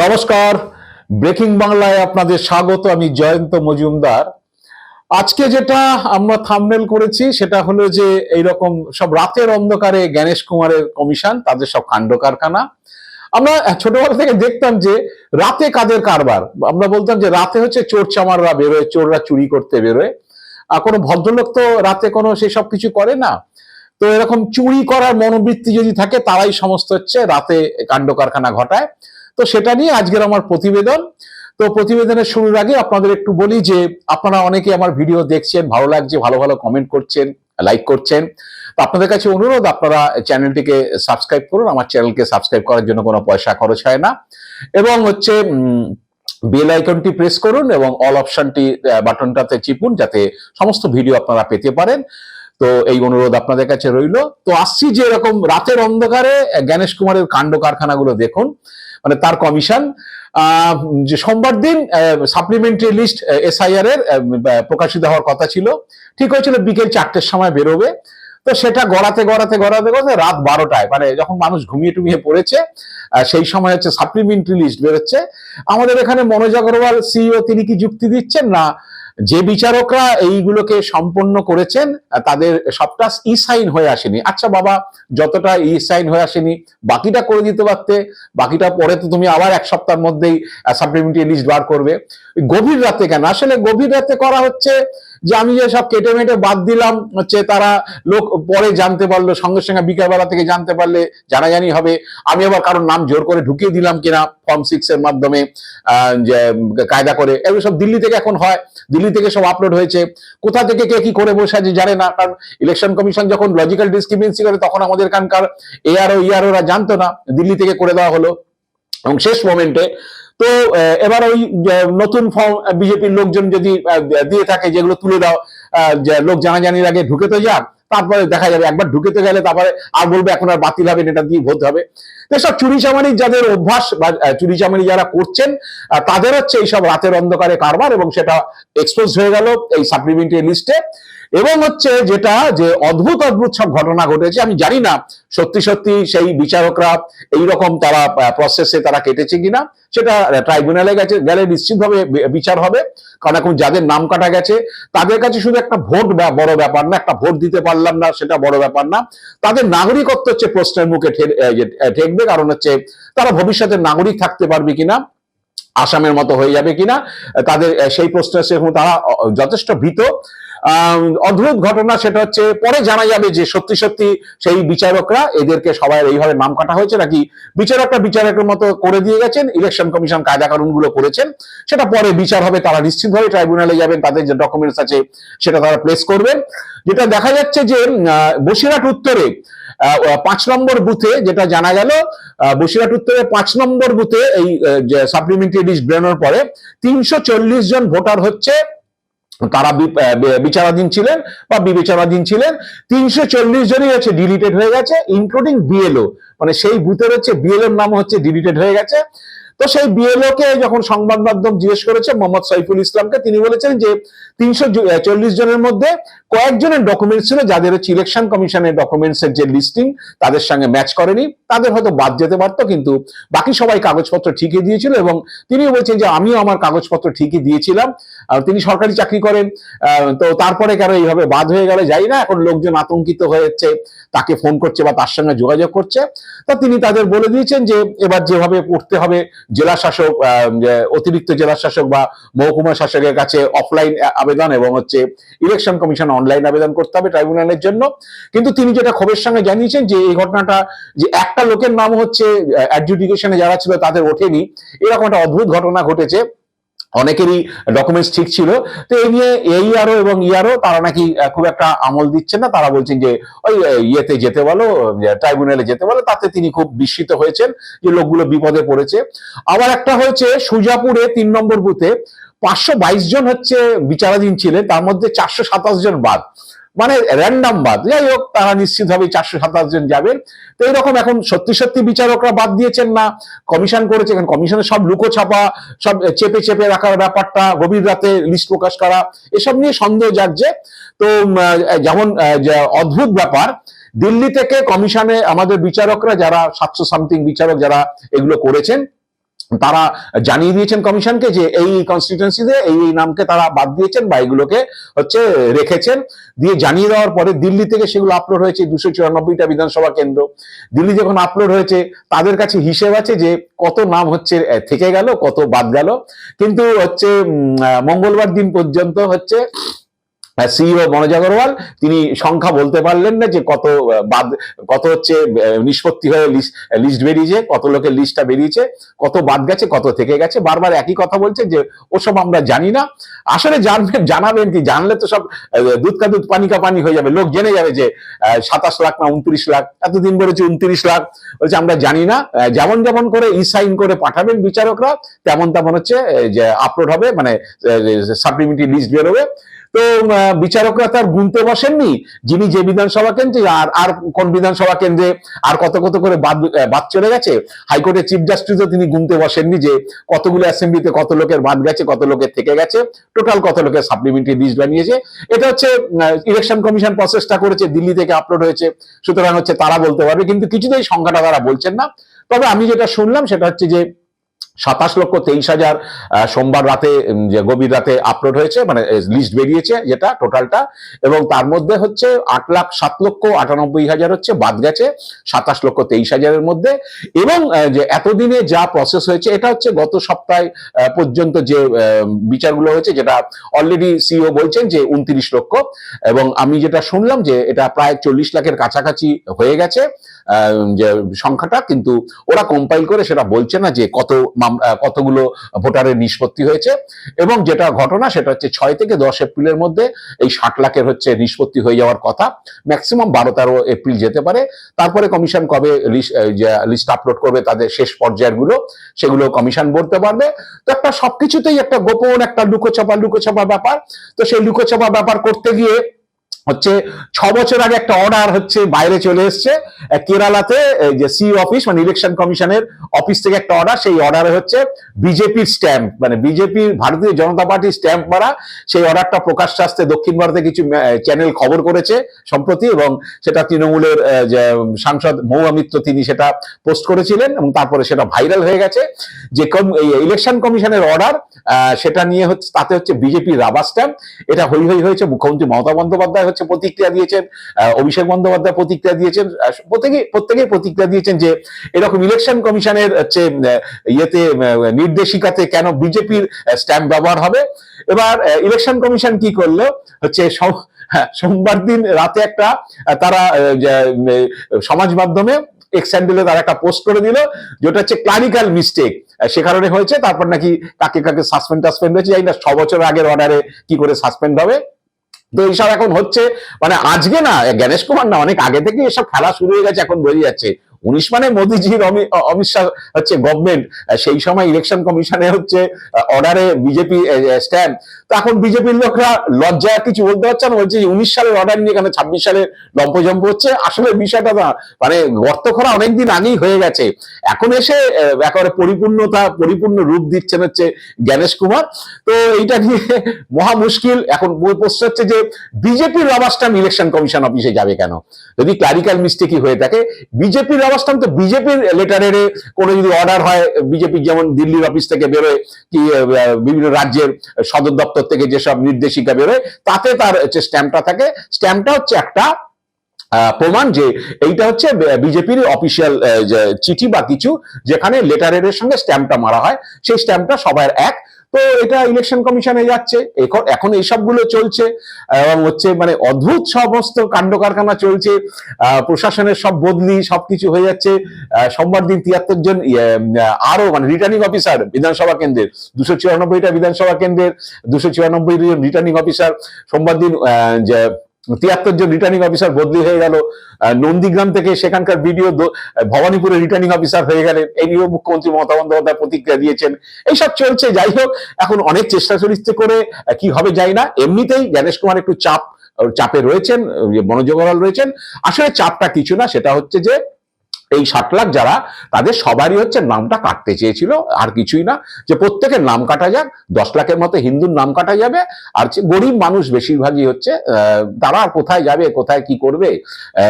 নমস্কার, ব্রেকিং বাংলায় আপনাদের স্বাগত। আমি জয়ন্ত মজুমদার। আজকে যেটা আমরা থাম্বনেল করেছি সেটা হলো যে এইরকম সব রাতের অন্ধকারে জ্ঞানেশ কুমারের কমিশন, তাদের সব কাণ্ড কারখানা। আমরা ছোটবেলা থেকে দেখতাম যে রাতে কাদের কারবার। আমরা বলতাম যে রাতে হচ্ছে চোর চামাররা বেরোয়, চোররা চুরি করতে বেরোয়। আর কোনো ভদ্রলোক তো রাতে কোনো সেসব কিছু করে না। তো এরকম চুরি করার মনোবৃত্তি যদি থাকে তারাই সমস্ত হচ্ছে রাতে কাণ্ড কারখানা ঘটায়। তো সেটা নিয়ে আজকের আমার প্রতিবেদন। তো প্রতিবেদনের শুরুর আগে আপনাদের একটু বলি যে আপনারা অনেকে আমার ভিডিও দেখছেন, ভালো লাগছে, ভালো ভালো কমেন্ট করছেন, লাইক করছেন। তো আপনাদের কাছে অনুরোধ, আপনারা চ্যানেলটিকে সাবস্ক্রাইব করুন। আমার চ্যানেলকে সাবস্ক্রাইব করার জন্য কোনো পয়সা খরচ হয় না। এবং হচ্ছে বেল আইকনটি প্রেস করুন এবং অল অপশনটি বাটনটাতে চিপুন, যাতে সমস্ত ভিডিও আপনারা পেতে পারেন। তো এই অনুরোধ আপনাদের কাছে রইল। তো আসছি যে এরকম রাতের অন্ধকারে জ্ঞানেশ কুমারের কাণ্ড কারখানাগুলো দেখুন, মানে তার কমিশন। যে সোমবার দিন সাপ্লিমেন্টারি লিস্ট এসআইআর এর প্রকাশিত হওয়ার কথা ছিল, ঠিক হয়েছিল বিকেল 4টের সময় বেরোবে। তো সেটা গড়াতে গড়াতে গড়াতে গড়াতে রাত 12টায়, মানে যখন মানুষ ঘুমিয়ে টুমিয়ে পড়েছে, সেই সময় হচ্ছে সাপ্লিমেন্টারি লিস্ট বেরোচ্ছে। আমাদের এখানে মনোজ আগরওয়াল সিইও, তিনি কি যুক্তি দিচ্ছেন না যে বিচারকরা এইগুলোকে সম্পন্ন করেছেন তাদের সবটা ই সাইন হয়ে আসেনি। আচ্ছা বাবা, যতটা ই সাইন হয়ে আসেনি বাকিটা করে দিতে পারতে, বাকিটা পরে তো তুমি আবার এক সপ্তাহের মধ্যেই সাপ্লিমেন্টারি লিস্ট বার করবে। গভীর রাতে কেন? আসলে গভীর রাতে করা হচ্ছে যে আমি যে সব কেটে মেটে বাদ দিলাম, হচ্ছে তারা লোক পরে জানতে পারলো, সঙ্গে সঙ্গে বিকালবেলা থেকে জানতে পারলে জানাজানি হবে। আমি আবার কারোর নাম জোর করে ঢুকিয়ে দিলাম কিনা ফর্ম 6 এর মাধ্যমে, যে কায়দা করে, এগুলো সব দিল্লি থেকে এখন হয়, দিল্লি থেকে সব আপলোড হয়েছে। কোথা থেকে কে কি করে বসে আছে জানে না, কারণ ইলেকশন কমিশন যখন লজিক্যাল ডিসক্রিমিনেন্সি করে তখন আমাদের এখানকার এআরও ইআরওরা জানতো না, দিল্লি থেকে করে দেওয়া হলো এবং শেষ মোমেন্টে। তো এবার ওই নতুন ফর্ম বিজেপির লোকজন যদি দিয়ে থাকে, যেগুলো তুলে দাও, লোক জানাজানির আগে ঢুকে তো যাক, তারপরে দেখা যাবে একবার ঢুকেতে গেলে তারপরে আর বলবে এখন আর বাতিল হবে, এটা দিয়ে ভোট হবে। তো সব চুরি চামারি যাদের অভ্যাস বা চুরি চামারি যারা করছেন, তাদের হচ্ছে এইসব রাতের অন্ধকারে কারবার, এবং সেটা এক্সপোজ হয়ে গেল এই সাপ্লিমেন্টারি লিস্টে। এবং হচ্ছে যেটা যে অদ্ভুত অদ্ভুত সব ঘটনা ঘটেছে। আমি জানি না সত্যি সত্যি সেই বিচারকরা এইরকম তারা প্রসেসে তারা কেটেছে কিনা, সেটা ট্রাইব্যুনালে গেলে নিশ্চিতভাবে বিচার হবে। কারণ এখন যাদের নাম কাটা গেছে তাদের কাছে শুধু একটা ভোট বড় ব্যাপার না, একটা ভোট দিতে পারলাম না সেটা বড় ব্যাপার না, তাদের নাগরিকত্ব হচ্ছে প্রশ্নের মুখে ঠেকবে। কারণ হচ্ছে তারা ভবিষ্যতে নাগরিক থাকতে পারবে কিনা, আসামের মতো হয়ে যাবে কিনা, তাদের সেই প্রশ্নের তারা যথেষ্ট ভীত। অদ্ভুত ঘটনা সেটা হচ্ছে পরে জানা যাবে যে সত্যি সত্যি সেই বিচারকরা এদেরকে সবাই এইভাবে নাম কাটা হয়েছে, নাকি বিচারকরা বিচারকের মতো করে দিয়ে গেছেন, ইলেকশন কমিশন কায়দা কানুন গুলো করেছেন। সেটা পরে বিচার হবে, তারা নিশ্চিতভাবে ট্রাইব্যুনালে যাবেন, তাদের যে ডকুমেন্টস আছে সেটা তারা প্লেস করবেন। যেটা দেখা যাচ্ছে যে বসিরহাট উত্তরে 5 নম্বর বুথে যেটা জানা গেল, বসিরহাট উত্তরে 5 নম্বর বুথে এই সাপ্লিমেন্টারি লিস্ট বেরোনোর পরে 340 জন ভোটার হচ্ছে তারা বিচারাধীন ছিলেন বা বিবেচনাধীন ছিলেন। 340 জনই হচ্ছে ডিলিটেড হয়ে গেছে, ইনক্লুডিং বিএলও, মানে সেই বুথের হচ্ছে বিএলওর নাম হচ্ছে ডিলিটেড হয়ে গেছে। তো সেই বিএলও কে যখন সংবাদ মাধ্যম জিজ্ঞেস করেছে মোহাম্মদ সাইফুল ইসলামকে, তিনি বলেছেন যে 340 জনের মধ্যে কয়েকজনের ডকুমেন্টস ছিল যাদের হচ্ছে ইলেকশন কমিশনের ডকুমেন্টস এর যে লিস্টিং তাদের সঙ্গে ম্যাচ করেনি, তাদের হয়তো বাদ যেতে পারতো, কিন্তু বাকি সবাই কাগজপত্র ঠিকই দিয়েছিল। এবং তিনিও বলছেন যে আমিও আমার কাগজপত্র ঠিকই দিয়েছিলাম। তিনি সরকারি চাকরি করেন, তো তারপরে কেন এইভাবে বাদ হয়ে গেল জানি না। এখন লোকজন আতঙ্কিত হয়েছে, তাকে ফোন করছে বা তার সঙ্গে যোগাযোগ করছে। তা তিনি তাদের বলে দিয়েছেন যে এবার যেভাবে করতে হবে, জেলা শাসক, অতিরিক্ত জেলা শাসক বা মহকুমা শাসকের কাছে অফলাইন আবেদন এবং হচ্ছে ইলেকশন কমিশন অনলাইন আবেদন করতে হবে ট্রাইব্যুনালের জন্য। কিন্তু তিনি যেটা ক্ষোভের সঙ্গে জানিয়েছেন যে এই ঘটনাটা যে একটা লোকের নাম হচ্ছে অ্যাডজুডিকেশনে যারা ছিল তাদের ওঠেনি, এরকম একটা অদ্ভুত ঘটনা ঘটেছে। অনেকেরই ডকুমেন্টস ঠিক ছিল। তো এই নিয়ে এইআরও এবং ইআরও তারা নাকি খুব একটা আমল দিচ্ছেন না, তারা বলছেন যে ওই ইয়েতে যেতে বলো, ট্রাইব্যুনালে যেতে বলো। তাতে তিনি খুব বিস্মিত হয়েছেন যে লোকগুলো বিপদে পড়েছে। আবার একটা হয়েছে সুজাপুরে 3 নম্বর বুথে 522 জন হচ্ছে বিচারাধীন ছিলেন, তার মধ্যে 427 জন বাদ, মানে র্যান্ডাম বাদ। যাই হোক, তারা নিশ্চিতভাবে 427 জন যাবেন। তো এইরকম এখন সত্যি সত্যি বিচারকরা বাদ দিয়েছেন না কমিশন করেছে, কারণ কমিশনের সব লুকো ছাপা, সব চেপে চেপে রাখার ব্যাপারটা, গভীর রাতে লিস্ট প্রকাশ করা, এসব নিয়ে সন্দেহ জাগছে। তো যেমন অদ্ভুত ব্যাপার, দিল্লি থেকে কমিশনে আমাদের বিচারকরা যারা 700 সামথিং বিচারক যারা এগুলো করেছেন, তারা জানিয়ে দিয়েছেন কমিশনকে যে এই কনস্টিটিউয়েন্সিতে এই নামকে তারা বাদ দিয়েছেন বা এগুলোকে হচ্ছে রেখেছেন, দিয়ে জানিয়ে দেওয়ার পরে দিল্লি থেকে সেগুলো আপলোড হয়েছে 294টা বিধানসভা কেন্দ্র। দিল্লি যখন আপলোড হয়েছে তাদের কাছে হিসেব আছে যে কত নাম হচ্ছে থেকে গেল, কত বাদ গেল। কিন্তু হচ্ছে মঙ্গলবার দিন পর্যন্ত হচ্ছে সিইও মনোজ আগরওয়াল তিনি সংখ্যা বলতে পারলেন না যে কত বাদ, কত হচ্ছে নিষ্পত্তি হয়ে লিস্ট বেরিয়েছে, কত লোকের লিস্টটা বেরিয়েছে, কত বাদ গেছে, কত থেকে গেছে। বারবার একই কথা বলছে যে ওসব আমরা জানি না। আসলে জানবেন, জানাবেন কি, জানলে তো সব দুধ কা দুধ পানি কা পানি হয়ে যাবে, লোক জেনে যাবে যে 27 লাখ না 29 লাখ, এতদিন বলেছে 29 লাখ, বলছে আমরা জানি না। যেমন যেমন করে সাইন করে পাঠাবেন বিচারকরা, তেমন তেমন হচ্ছে যে আপলোড হবে, মানে সাপ্লিমেন্টারি লিস্ট বেরোবে। তো বিচারকরা তার গুনতে বসেননি যিনি যে বিধানসভা কেন্দ্রে আর কোন বিধানসভা কেন্দ্রে আর কত কত করে বাদ চলে গেছে। হাইকোর্টের চিফ জাস্টিসও তিনি গুনতে বসেননি যে কতগুলো অ্যাসেম্বলিতে কত লোকের বাদ গেছে, কত লোকের থেকে গেছে, টোটাল কত লোকের সাপ্লিমেন্টারি লিস্ট বানিয়েছে। এটা হচ্ছে ইলেকশন কমিশন প্রসেসটা করেছে, দিল্লি থেকে আপলোড হয়েছে, সুতরাং হচ্ছে তারা বলতে পারবে, কিন্তু কিছুতেই সংখ্যাটা তারা বলছেন না। তবে আমি যেটা শুনলাম সেটা হচ্ছে যে 27,23,000 সোমবার রাতে, যে গভীর রাতে আপলোড হয়েছে, মানে লিস্ট বেরিয়েছে যেটা টোটালটা, এবং তার মধ্যে হচ্ছে 8,07,98,000 হচ্ছে বাদ গেছে 27,23,000-এর মধ্যে। এবং যে এতদিনে যা প্রসেস হয়েছে এটা হচ্ছে গত সপ্তাহে পর্যন্ত যে বিচারগুলো হয়েছে, যেটা অলরেডি সিইও বলছেন যে 29 লক্ষ, এবং আমি যেটা শুনলাম যে এটা প্রায় 40 লাখের কাছাকাছি হয়ে গেছে যে সংখ্যাটা, কিন্তু ওরা কম্পাইল করে সেটা বলছে না যে কতগুলো ভোটারের নিষ্পত্তি হয়েছে। এবং যেটা ঘটনা সেটা হচ্ছে 6 থেকে 10 এপ্রিলের মধ্যে এই 60 লাখের হচ্ছে নিষ্পত্তি হয়ে যাওয়ার কথা, ম্যাক্সিমাম 12-13 এপ্রিল যেতে পারে। তারপরে কমিশন কবে লিস্ট আপলোড করবে তাদের শেষ পর্যায়ের সেগুলো কমিশন বলতে পারবে। তো একটা সবকিছুতেই একটা গোপন, একটা লুকোছাপা ব্যাপার। তো সেই লুকোছাপা ব্যাপার করতে গিয়ে হচ্ছে 6 বছর আগে একটা অর্ডার হচ্ছে বাইরে চলে এসছে কেরালাতে, যে সি অফিস মানে ইলেকশন কমিশনের অফিস থেকে একটা অর্ডার, সেই অর্ডারে হচ্ছে বিজেপির স্ট্যাম্প, মানে বিজেপির ভারতীয় জনতা পার্টির স্ট্যাম্প মারা। সেই অর্ডারটা প্রকাশ্যে আসতে দক্ষিণ ভারতে কিছু চ্যানেল খবর করেছে সম্প্রতি, এবং সেটা তৃণমূলের যে সাংসদ মহুয়া মিত্র তিনি সেটা পোস্ট করেছিলেন, এবং তারপরে সেটা ভাইরাল হয়ে গেছে যে ইলেকশন কমিশনের অর্ডার, সেটা নিয়ে হচ্ছে তাতে হচ্ছে বিজেপির রাবার স্ট্যাম্প। এটা হই হই হয়েছে, মুখ্যমন্ত্রী মমতা বন্দ্যোপাধ্যায় হচ্ছে প্রতিক্রিয়া দিয়েছেন, অভিষেক বন্দ্যোপাধ্যায় প্রতিক্রিয়া দিয়েছেন, প্রত্যেকেই প্রতিক্রিয়া দিয়েছেন যে এরকম ইলেকশন কমিশনের হচ্ছে ইয়েতে নির্দেশিকাতে কেন বিজেপির স্ট্যাম্প ব্যবহার হবে। এবার ইলেকশন কমিশন কি করলো হচ্ছে সোমবার দিন রাতে একটা তারা সমাজ মাধ্যমে এক্স হ্যান্ডেলে তারা একটা পোস্ট করে দিল, যেটা হচ্ছে ক্লারিক্যাল মিস্টেক, সে কারণে হয়েছে। তারপর নাকি কাকে কাকে সাসপেন্ড হয়েছে, জানি না 6 বছর আগের অর্ডারে কি করে সাসপেন্ড হবে। তো এইসব এখন হচ্ছে, মানে আজকে না, জ্ঞানেশ কুমার না, অনেক আগে থেকে এসব খেলা শুরু হয়ে গেছে, এখন বোঝা যাচ্ছে। 19 মানে মোদিজির অমিত শাহ হচ্ছে গভর্নমেন্ট, সেই সময় ইলেকশন কমিশনে হচ্ছে অর্ডারে বিজেপি স্ট্যান্ড। তো এখন বিজেপির লোকরা লজ্জায় কিছু বলতে পারছে না, বলছে 19 সালের অর্ডার নিয়ে কেন 26 সালের লম্পজম্প হচ্ছে। আসলে বিষয়টা না, মানে গর্ত খোঁড়া অনেকদিন আগেই হয়ে গেছে, এখন এসে একেবারে পরিপূর্ণ রূপ দিচ্ছেন হচ্ছে জ্ঞানেশ কুমার। তো এইটা নিয়ে মহা মুশকিল। এখন প্রশ্ন হচ্ছে যে বিজেপির রাবার স্ট্যাম্প ইলেকশন কমিশন অফিসে যাবে কেন, যদি ক্লারিক্যাল মিস্টেকই হয়ে থাকে। বিজেপির রাবার স্ট্যাম্প তো বিজেপির লেটারের কোনো যদি অর্ডার হয়, বিজেপির যেমন দিল্লির অফিস থেকে বেরোয়, কি বিভিন্ন রাজ্যের সদর দপ্তর থেকে যেসব নির্দেশিকা বেরোয়, তাতে তার হচ্ছে স্ট্যাম্পটা থাকে। স্ট্যাম্পটা হচ্ছে একটা প্রমাণ যে এইটা হচ্ছে বিজেপির অফিসিয়াল চিঠি বা কিছু, যেখানে লেটারের সঙ্গে স্ট্যাম্পটা মারা হয়, সেই স্ট্যাম্পটা সবার এক। তো এটা ইলেকশন কমিশনে যাচ্ছে, এখন এইসবগুলো চলছে, এবং হচ্ছে মানে অদ্ভুত সমস্ত কাণ্ড কারখানা চলছে, প্রশাসনের সব বদলি, সবকিছু হয়ে যাচ্ছে। সোমবার দিন 73 জন আরো মানে রিটার্নিং অফিসার বিধানসভা কেন্দ্রের, 294টা বিধানসভা কেন্দ্রের 294 জন রিটার্নিং অফিসার, সোমবার দিন 73 জন রিটার্নিং অফিসার বদলি হয়ে গেল। নন্দীগ্রাম থেকে সেখানকার বিডিও ভবানীপুরের রিটার্নিং অফিসার হয়ে গেলেন। এই নিয়েও মুখ্যমন্ত্রী মমতা বন্দ্যোপাধ্যায় প্রতিক্রিয়া দিয়েছেন। এইসব চলছে। যাই হোক, এখন অনেক চেষ্টা চরিত্রে করে কি হবে যাই না। এমনিতেই জ্ঞানেশ কুমার একটু চাপে রয়েছেন, মনোযোগ রয়েছেন। আসলে চাপটা কিছু না, সেটা হচ্ছে যে এই 60 লাখ যারা, তাদের সবারই হচ্ছে নামটা কাটতে চেয়েছিল, আর কিছুই না, যে প্রত্যেকের নাম কাটা যাক, 10 লাখের মতো হিন্দুর নাম কাটা যাবে, আর গরিব মানুষ বেশিরভাগই হচ্ছে তারা কোথায় যাবে, কোথায় কি করবে।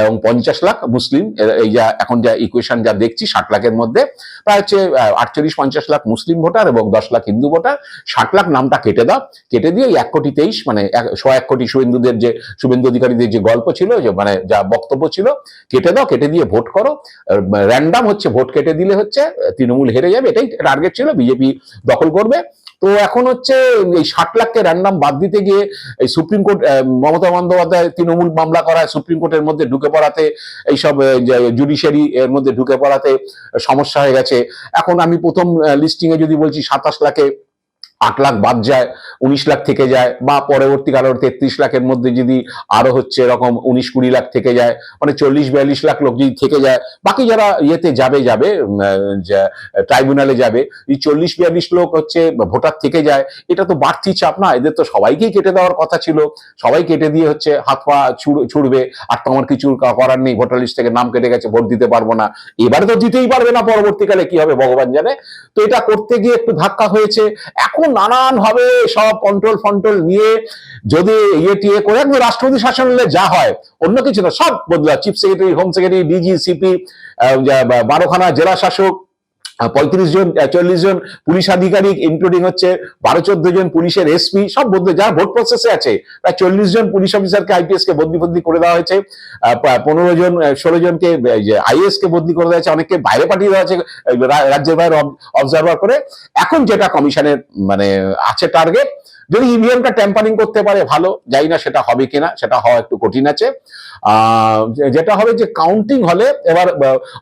এবং 50 লাখ মুসলিম, এই যা এখন যা ইকুয়েশন যা দেখছি 60 লাখের মধ্যে প্রায় হচ্ছে 48-50 লাখ মুসলিম ভোটার এবং 10 লাখ হিন্দু ভোটার। 60 লাখ নামটা কেটে দাও, কেটে দিয়ে 1,23,000 মানে 100 কোটি শুভেন্দুদের যে শুভেন্দু অধিকারীদের যে গল্প ছিল, যে মানে যা বক্তব্য ছিল, কেটে দাও, কেটে দিয়ে ভোট করো। র্যান্ডাম হচ্ছে ভোট কেটে দিলে হচ্ছে তৃণমূল হেরে যাবে, এটাই টার্গেট ছিল, বিজেপি দখল করবে। তো এখন হচ্ছে এই 60 লাখকে র্যান্ডাম বাদ দিতে গিয়ে এই সুপ্রিম কোর্ট, মমতা বন্দ্যোপাধ্যায় তৃণমূল মামলা করায় সুপ্রিম কোর্টের মধ্যে ঢুকে পড়াতে, এইসব জুডিশিয়ারি এর মধ্যে ঢুকে পড়াতে সমস্যা হয়ে গেছে। এখন আমি প্রথম লিস্টিং এ যদি বলছি 27 লাখে 8 লাখ বাদ যায়, 19 লাখ থেকে যায়, বা পরবর্তীকালে 33 লাখের মধ্যে যদি আরো হচ্ছে এরকম 19-20 লাখ থেকে যায়, মানে 40-42 লাখ লোক যদি থেকে যায়, বাকি যারা ইয়েতে যাবে ট্রাইব্যুনালে যাবে, এই 40-42 লোক হচ্ছে ভোটার থেকে যায়, এটা তো বাড়তি চাপ না, এদের তো সবাইকেই কেটে দেওয়ার কথা ছিল, সবাই কেটে দিয়ে হচ্ছে হাত পা ছুড়বে, আর তো আমার কিছু করার নেই, ভোটার লিস্ট থেকে নাম কেটে গেছে, ভোট দিতে পারবো না, এবারে তো দিতেই পারবে না, পরবর্তীকালে কি হবে ভগবান জানে। তো এটা করতে গিয়ে একটু ধাক্কা হয়েছে। এখন নানান ভাবে সব কন্ট্রোল নিয়ে যদি টিয়ে করে একদম রাষ্ট্রপতি শাসন হলে যা হয়, অন্য কিছু না, সব বদলা, chief secretary, home secretary, DG, CP, 12খানা জেলা শাসক, 35 জন 40 জন পুলিশ আধিকারিক, ইনক্লুডিং হচ্ছে 12-14 জন পুলিশের এসপি, সব বদলে, যারা ভোট প্রসেসে আছে প্রায় 40 জন পুলিশ অফিসারকে আইপিএস কে বদলি করে দেওয়া হয়েছে, 15 জন 16 জনকে আইএস কে বদলি করে দেওয়া হয়েছে, অনেককে বাইরে পাঠিয়ে দেওয়া হয়েছে রাজ্যের বাইরে অবজারভার করে। এখন যেটা কমিশনের মানে আছে টার্গেট, যদি ইভিএমটা ট্যাম্পারিং করতে পারে ভালো, জানি না সেটা হবে কিনা, সেটা হওয়া একটু কঠিন আছে। যেটা হবে যে কাউন্টিং হলে এবার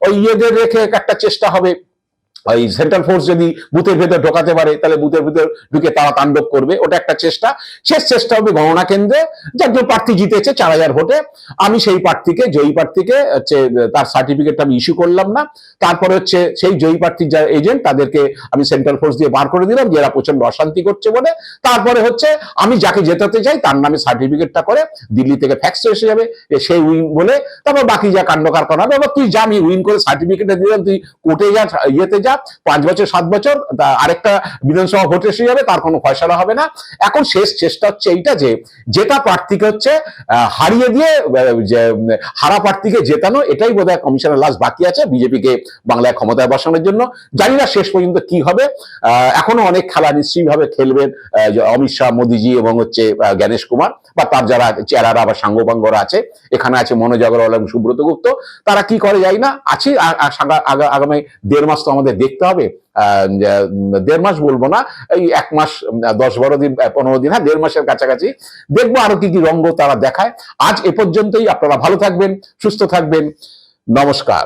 ওই ইয়েদের রেখে একটা চেষ্টা হবে, ওই সেন্ট্রাল ফোর্স যদি বুথের ভেতর ঢোকাতে পারে, তাহলে বুথের ভেতর ঢুকে তারা তাণ্ডব করবে, ওটা একটা চেষ্টা। শেষ চেষ্টা হবে গণনা কেন্দ্রে যার প্রার্থী জিতেছে 4000 ভোটে, আমি সেই প্রার্থীকে, জয়ী প্রার্থীকে হচ্ছে তার সার্টিফিকেট আমি ইস্যু করলাম না, তারপরে হচ্ছে সেই জয়ী প্রার্থীর যারা এজেন্ট তাদেরকে আমি সেন্ট্রাল ফোর্স দিয়ে বার করে দিলাম, যারা প্রচন্ড অশান্তি করছে বলে। তারপরে হচ্ছে আমি যাকে জেতাতে চাই তার নামে সার্টিফিকেটটা করে দিল্লি থেকে ফ্যাক্স এসে যাবে, সেই উইন বলে, তারপর বাকি যা কাণ্ড কারখানা হবে। এবার তুই যা, আমি উইন করে সার্টিফিকেটটা দিলাম, তুই কোর্টে যা, ইয়েতে যা, 5 বছর 7 বছর আরেকটা বিধানসভা ভোট এসে যাবে, তার কোনো ফয়সালা হবে না। এখন শেষ চেষ্টা হচ্ছে এইটা, যে যেটা প্রার্থীকে হচ্ছে হারিয়ে দিয়ে হারা প্রার্থীকে জেতানো, এটাই বোধহয় কমিশনের লাস্ট বাকি আছে বিজেপিকে বাংলায় ক্ষমতায় বসানোর জন্য। জানি না শেষ পর্যন্ত কি হবে, এখনো অনেক খেলা নিশ্চয়ই ভাবে খেলবেন অমিত শাহ, মোদিজি এবং হচ্ছে জ্ঞানেশ কুমার, বা তার যারা চেহারারা বা সাঙ্গপাঙ্গরা আছে, এখানে আছে মনোজ আগরওয়াল এবং সুব্রত গুপ্ত, তারা কি করে যাই না, আছে আগামী 1.5 মাস তো আমাদের দেখতে হবে। 1.5 মাস বলবো না, এই 1 মাস 10-12 দিন, 15 দিন, হ্যাঁ 1.5 মাসের কাছাকাছি দেখবো আরো কি কি রঙ্গ তারা দেখায়। আজ এ পর্যন্তই, আপনারা ভালো থাকবেন, সুস্থ থাকবেন, নমস্কার।